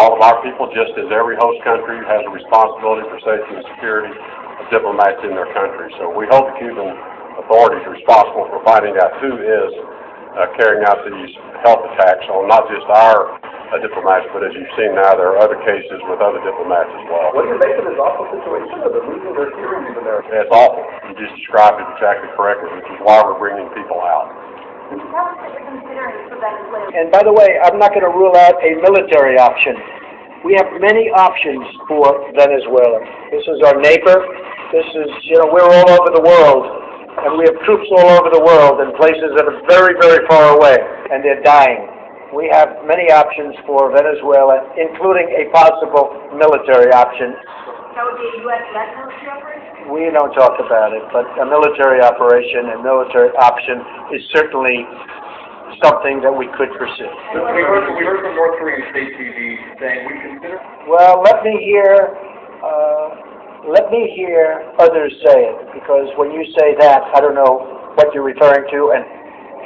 all of our people, just as every host country has a responsibility for safety and security of diplomats in their country. So we hold the Cuban authorities responsible for finding out who is carrying out these health attacks on not just our diplomats, but as you've seen now, there are other cases with other diplomats as well. What do you make of this awful situation of the losing their hearing even there? It's awful. You just described it exactly correctly, which is why we're bringing people out. Can you tell us what you're considering for Venezuela? And by the way, I'm not going to rule out a military option. We have many options for Venezuela. This is our neighbor. This is, we're all over the world. And we have troops all over the world in places that are very, very far away. And they're dying. We have many options for Venezuela, including a possible military option. That would be a U.S.-led military operation? We don't talk about it, but a military operation, a military option is certainly something that we could pursue. We heard from North Korean state TV saying we consider... Well, let me hear others say it, because when you say that, I don't know what you're referring to, and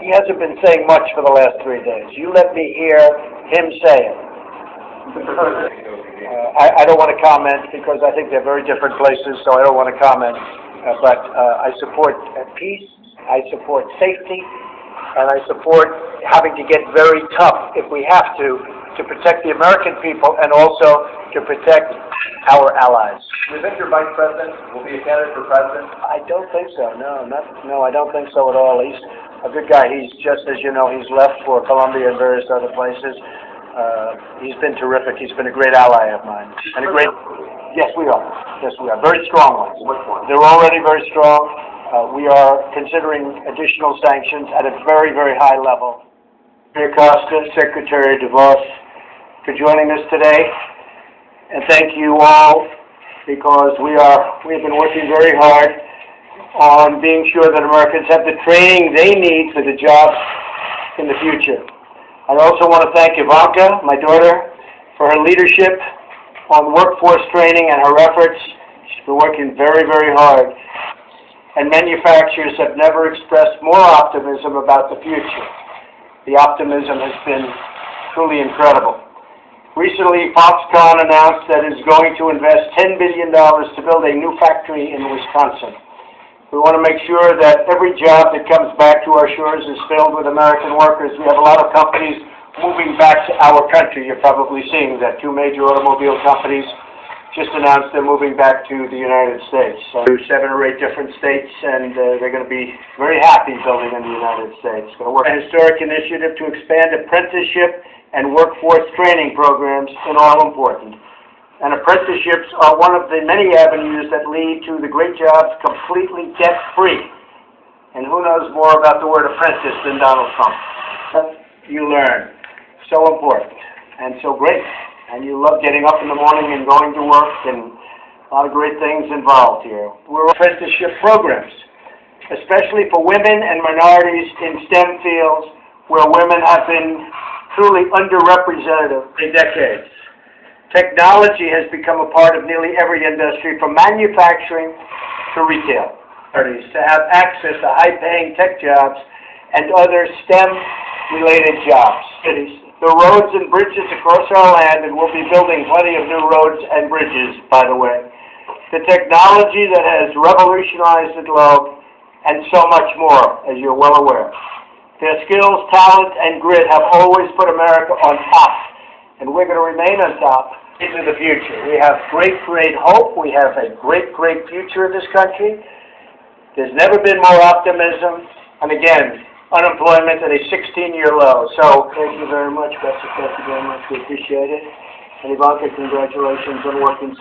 he hasn't been saying much for the last 3 days. You let me hear him say it. I don't want to comment because I think they're very different places, so I don't want to comment. But I support peace, I support safety, and I support having to get very tough if we have to protect the American people and also to protect our allies. Do you think your vice president will be a candidate for president? I don't think so. No, I don't think so at all. He's a good guy. He's just, as you know, he's left for Colombia and various other places. He's been terrific. He's been a great ally of mine. And a great... Yes, we are. Yes, we are. Very strong ones. Which one? They're already very strong. We are considering additional sanctions at a very, very high level. Secretary Costa, Secretary DeVos, for joining us today. And thank you all, because we have been working very hard on being sure that Americans have the training they need for the jobs in the future. I also want to thank Ivanka, my daughter, for her leadership on workforce training and her efforts. She's been working very, very hard. And manufacturers have never expressed more optimism about the future. The optimism has been truly incredible. Recently, Foxconn announced that it's going to invest $10 billion to build a new factory in Wisconsin. We want to make sure that every job that comes back to our shores is filled with American workers. We have a lot of companies moving back to our country. You're probably seeing that 2 major automobile companies just announced they're moving back to the United States. So 7 or 8 different states, and they're going to be very happy building in the United States. It's going to work. A historic initiative to expand apprenticeship and workforce training programs in all important. And apprenticeships are one of the many avenues that lead to the great jobs completely debt-free. And who knows more about the word apprentice than Donald Trump? You learn. So important and so great. And you love getting up in the morning and going to work, and a lot of great things involved here. We're apprenticeship programs, especially for women and minorities in STEM fields where women have been truly underrepresented for decades. Technology has become a part of nearly every industry, from manufacturing to retail. To have access to high-paying tech jobs and other STEM-related jobs. The roads and bridges across our land, and we'll be building plenty of new roads and bridges, by the way. The technology that has revolutionized the globe, and so much more, as you're well aware. Their skills, talent, and grit have always put America on top, and we're going to remain on top into the future. We have great, great hope. We have a great, great future in this country. There's never been more optimism, and again, unemployment at a 16-year low. So thank you very much, Betsy. Thank you very much. We appreciate it. And Ivanka, congratulations on working